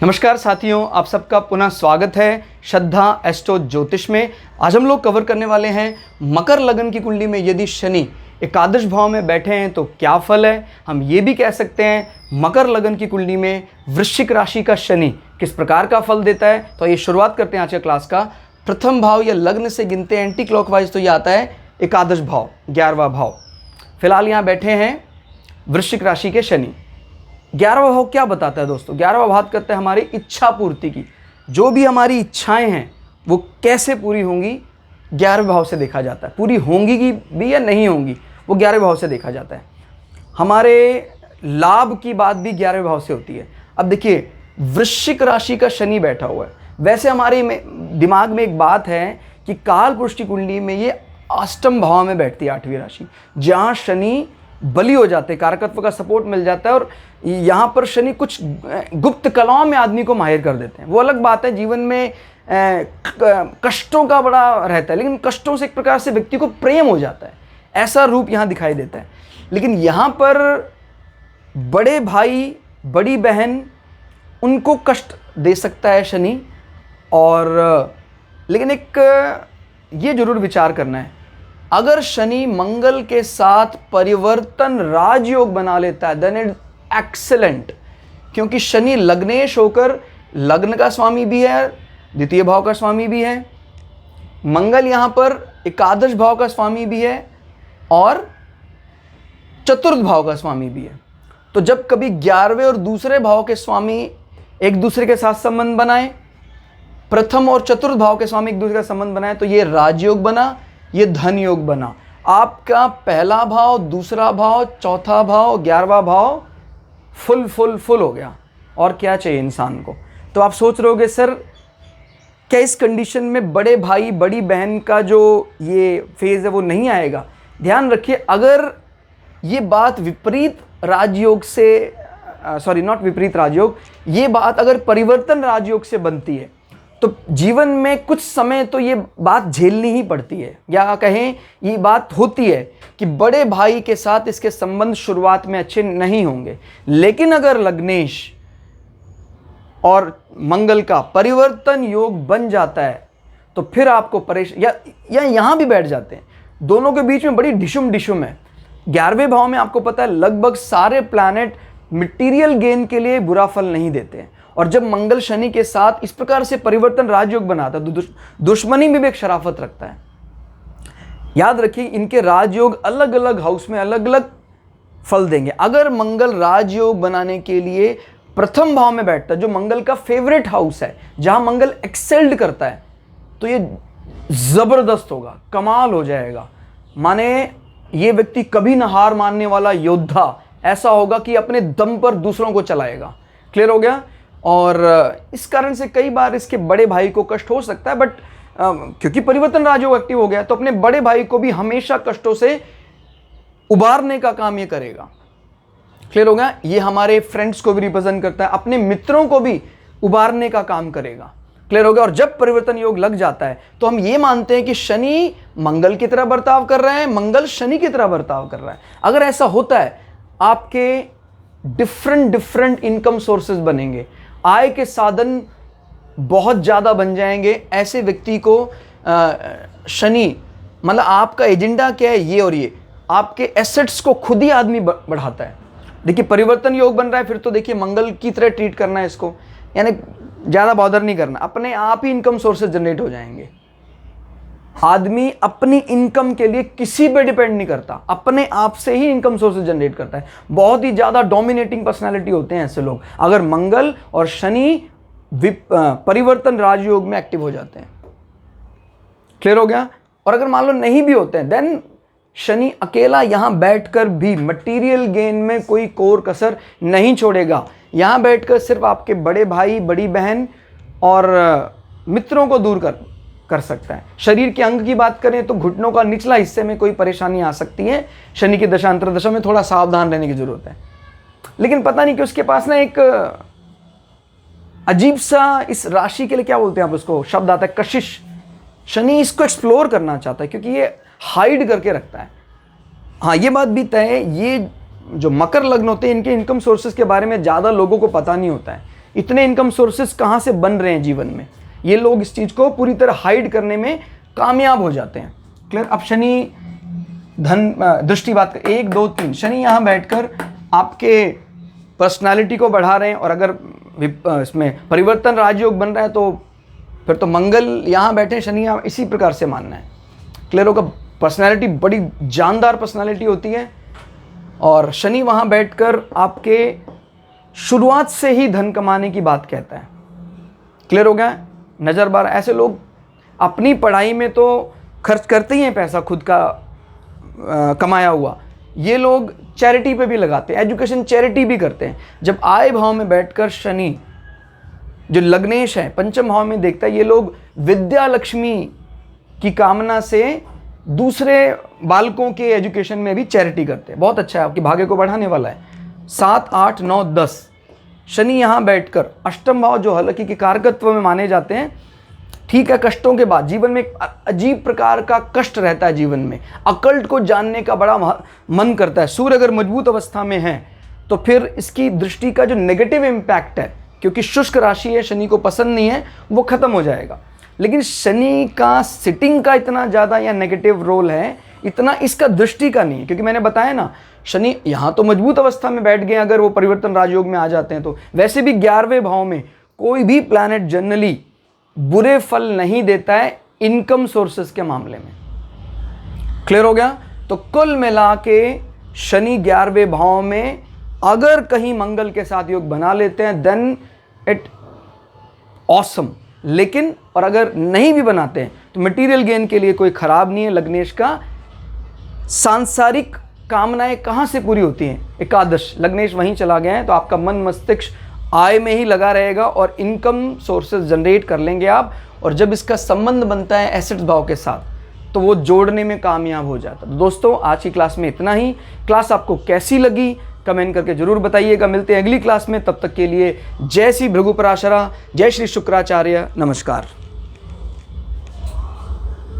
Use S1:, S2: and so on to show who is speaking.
S1: नमस्कार साथियों, आप सबका पुनः स्वागत है श्रद्धा एस्ट्रो ज्योतिष में। आज हम लोग कवर करने वाले हैं मकर लगन की कुंडली में यदि शनि एकादश भाव में बैठे हैं तो क्या फल है। हम ये भी कह सकते हैं मकर लगन की कुंडली में वृश्चिक राशि का शनि किस प्रकार का फल देता है। तो ये शुरुआत करते हैं आज के क्लास का। प्रथम भाव या लग्न से गिनते हैं एंटी क्लॉकवाइज तो ये आता है एकादश भाव, 11वां भाव। फिलहाल यहाँ बैठे हैं वृश्चिक राशि के शनि। 11वां भाव क्या बताता है दोस्तों? 11वां भाव करता है हमारी इच्छा पूर्ति की। जो भी हमारी इच्छाएं हैं वो कैसे पूरी होंगी 11वें भाव से देखा जाता है। पूरी होंगी की भी या नहीं होंगी वो 11वें भाव से देखा जाता है। हमारे लाभ की बात भी 11वें भाव से होती है। अब देखिए वृश्चिक राशि का शनि बैठा हुआ है। वैसे हमारे दिमाग में एक बात है कि काल पुरुष की कुंडली में ये अष्टम भाव में बैठती है, 8वीं राशि, जहाँ शनि बली हो जाते हैं, कारकत्व का सपोर्ट मिल जाता है और यहाँ पर शनि कुछ गुप्त कलाओं में आदमी को माहिर कर देते हैं। वो अलग बात है, जीवन में कष्टों का बड़ा रहता है, लेकिन कष्टों से एक प्रकार से व्यक्ति को प्रेम हो जाता है, ऐसा रूप यहाँ दिखाई देता है। लेकिन यहाँ पर बड़े भाई बड़ी बहन उनको कष्ट दे सकता है शनि। और लेकिन एक ये जरूर विचार करना है, अगर शनि मंगल के साथ परिवर्तन राजयोग बना लेता है देन इट एक्सेलेंट, क्योंकि शनि लग्नेश होकर लग्न का स्वामी भी है, द्वितीय भाव का स्वामी भी है। मंगल यहाँ पर एकादश भाव का स्वामी भी है और चतुर्थ भाव का स्वामी भी है। तो जब कभी 11वें और दूसरे भाव के स्वामी एक दूसरे के साथ संबंध बनाए, प्रथम और चतुर्थ भाव के स्वामी एक दूसरे का संबंध बनाए, तो ये राजयोग बना, ये धन योग बना। आपका पहला भाव, दूसरा भाव, चौथा भाव, 11वां भाव फुल हो गया। और क्या चाहिए इंसान को? तो आप सोच रहे होगे सर क्या इस कंडीशन में बड़े भाई बड़ी बहन का जो ये फेज है वो नहीं आएगा? ध्यान रखिए, अगर ये बात विपरीत राजयोग से नॉट विपरीत राजयोग, ये बात अगर परिवर्तन राजयोग से बनती है तो जीवन में कुछ समय तो ये बात झेलनी ही पड़ती है, या कहें ये बात होती है कि बड़े भाई के साथ इसके संबंध शुरुआत में अच्छे नहीं होंगे। लेकिन अगर लग्नेश और मंगल का परिवर्तन योग बन जाता है तो फिर आपको परेशान या यहाँ भी बैठ जाते हैं, दोनों के बीच में बड़ी डिशुम है। 11वें भाव में आपको पता है लगभग सारे प्लैनेट मटेरियल गेन के लिए बुरा फल नहीं देते हैं। और जब मंगल शनि के साथ इस प्रकार से परिवर्तन राजयोग बनाता है तो दुश्मनी में भी एक शराफत रखता है। याद रखिए इनके राजयोग अलग अलग हाउस में अलग अलग फल देंगे। अगर मंगल राजयोग बनाने के लिए प्रथम भाव में बैठता है, जो मंगल का फेवरेट हाउस है, जहां मंगल एक्सेल्ड करता है, तो ये जबरदस्त होगा, कमाल हो जाएगा। माने ये व्यक्ति कभी न हार मानने वाला योद्धा ऐसा होगा कि अपने दम पर दूसरों को चलाएगा। क्लियर हो गया? और इस कारण से कई बार इसके बड़े भाई को कष्ट हो सकता है, बट क्योंकि परिवर्तन राजयोग एक्टिव हो गया तो अपने बड़े भाई को भी हमेशा कष्टों से उबारने का काम ये करेगा। क्लियर हो गया? ये हमारे फ्रेंड्स को भी रिप्रेजेंट करता है, अपने मित्रों को भी उबारने का काम करेगा। क्लियर हो गया? और जब परिवर्तन योग लग जाता है तो हम ये मानते हैं कि शनि मंगल की तरह बर्ताव कर रहा है, मंगल शनि की तरह बर्ताव कर रहा है। अगर ऐसा होता है आपके डिफरेंट इनकम सोर्सेज बनेंगे, आय के साधन बहुत ज़्यादा बन जाएंगे। ऐसे व्यक्ति को शनि मतलब आपका एजेंडा क्या है ये और ये, आपके एसेट्स को खुद ही आदमी बढ़ाता है। देखिए परिवर्तन योग बन रहा है, फिर तो देखिए मंगल की तरह ट्रीट करना है इसको, यानी ज़्यादा बॉदर नहीं करना, अपने आप ही इनकम सोर्सेज जनरेट हो जाएंगे। आदमी अपनी इनकम के लिए किसी पे डिपेंड नहीं करता, अपने आप से ही इनकम सोर्सेज जनरेट करता है। बहुत ही ज़्यादा डोमिनेटिंग पर्सनालिटी होते हैं ऐसे लोग, अगर मंगल और शनि परिवर्तन राजयोग में एक्टिव हो जाते हैं। क्लियर हो गया? और अगर मान लो नहीं भी होते हैं देन शनि अकेला यहाँ बैठकर भी मटेरियल गेन में कोई कोर कसर नहीं छोड़ेगा। यहाँ बैठकर सिर्फ आपके बड़े भाई बड़ी बहन और मित्रों को दूर कर सकता है। शरीर के अंग की बात करें तो घुटनों का निचला हिस्से में कोई परेशानी आ सकती है। शनि की दशा अंतर्दशा में थोड़ा सावधान रहने की जरूरत है। लेकिन पता नहीं कि उसके पास ना एक अजीब सा, इस राशि के लिए क्या बोलते हैं आप उसको, शब्द आता है कशिश। शनि इसको एक्सप्लोर करना चाहता है क्योंकि ये हाइड करके रखता है। हाँ ये बात भी तय है, ये जो मकर लग्न होते हैं इनके इनकम सोर्सेज के बारे में ज़्यादा लोगों को पता नहीं होता है। इतने इनकम सोर्सेस कहाँ से बन रहे हैं जीवन में, ये लोग इस चीज़ को पूरी तरह हाइड करने में कामयाब हो जाते हैं। क्लियर। अब शनि धन दृष्टि बात कर 1 2 3 शनि यहाँ बैठकर आपके पर्सनालिटी को बढ़ा रहे हैं, और अगर इसमें परिवर्तन राजयोग बन रहा है तो फिर तो मंगल यहाँ बैठे, शनि यहाँ, इसी प्रकार से मानना है। क्लियर होगा। पर्सनालिटी बड़ी जानदार पर्सनालिटी होती है, और शनि वहाँ बैठकर आपके शुरुआत से ही धन कमाने की बात कहता है। क्लियर हो गया। नज़रबार ऐसे लोग अपनी पढ़ाई में तो खर्च करते ही हैं पैसा खुद का कमाया हुआ, ये लोग चैरिटी पे भी लगाते हैं, एजुकेशन चैरिटी भी करते हैं। जब आय भाव में बैठकर शनि जो लग्नेश है पंचम भाव में देखता है, ये लोग विद्या लक्ष्मी की कामना से दूसरे बालकों के एजुकेशन में भी चैरिटी करते हैं। बहुत अच्छा है, आपके भाग्य को बढ़ाने वाला है। 7 8 9 10 शनि यहाँ बैठकर अष्टम भाव जो हालांकि के कारकत्व में माने जाते हैं, ठीक है, कष्टों के बाद जीवन में एक अजीब प्रकार का कष्ट रहता है जीवन में, अकल्ट को जानने का बड़ा मन करता है। सूर्य अगर मजबूत अवस्था में है तो फिर इसकी दृष्टि का जो नेगेटिव इम्पैक्ट है, क्योंकि शुष्क राशि है, शनि को पसंद नहीं है, वो खत्म हो जाएगा। लेकिन शनि का सिटिंग का इतना ज़्यादा या नेगेटिव रोल है, इतना इसका दृष्टि का नहीं है, क्योंकि मैंने बताया ना, शनि यहाँ तो मजबूत अवस्था में बैठ गए, अगर वो परिवर्तन राजयोग में आ जाते हैं तो। वैसे भी 11वें भाव में कोई भी प्लैनेट जनरली बुरे फल नहीं देता है इनकम सोर्सेस के मामले में। क्लियर हो गया। तो कुल मिला के शनि 11वें भाव में अगर कहीं मंगल के साथ योग बना लेते हैं देन इट ऑसम, लेकिन और अगर नहीं भी बनाते हैं तो मटेरियल गेन के लिए कोई खराब नहीं है। लग्नेश का सांसारिक कामनाएं कहाँ से पूरी होती हैं? एकादश लग्नेश वहीं चला गया है, तो आपका मन मस्तिष्क आय में ही लगा रहेगा और इनकम सोर्सेज जनरेट कर लेंगे आप। और जब इसका संबंध बनता है एसेट्स भाव के साथ तो वो जोड़ने में कामयाब हो जाता है। तो दोस्तों आज की क्लास में इतना ही। क्लास आपको कैसी लगी कमेंट करके जरूर बताइएगा। मिलते हैं अगली क्लास में, तब तक के लिए जय श्री भृगु पराशरा, जय श्री शुक्राचार्य, नमस्कार।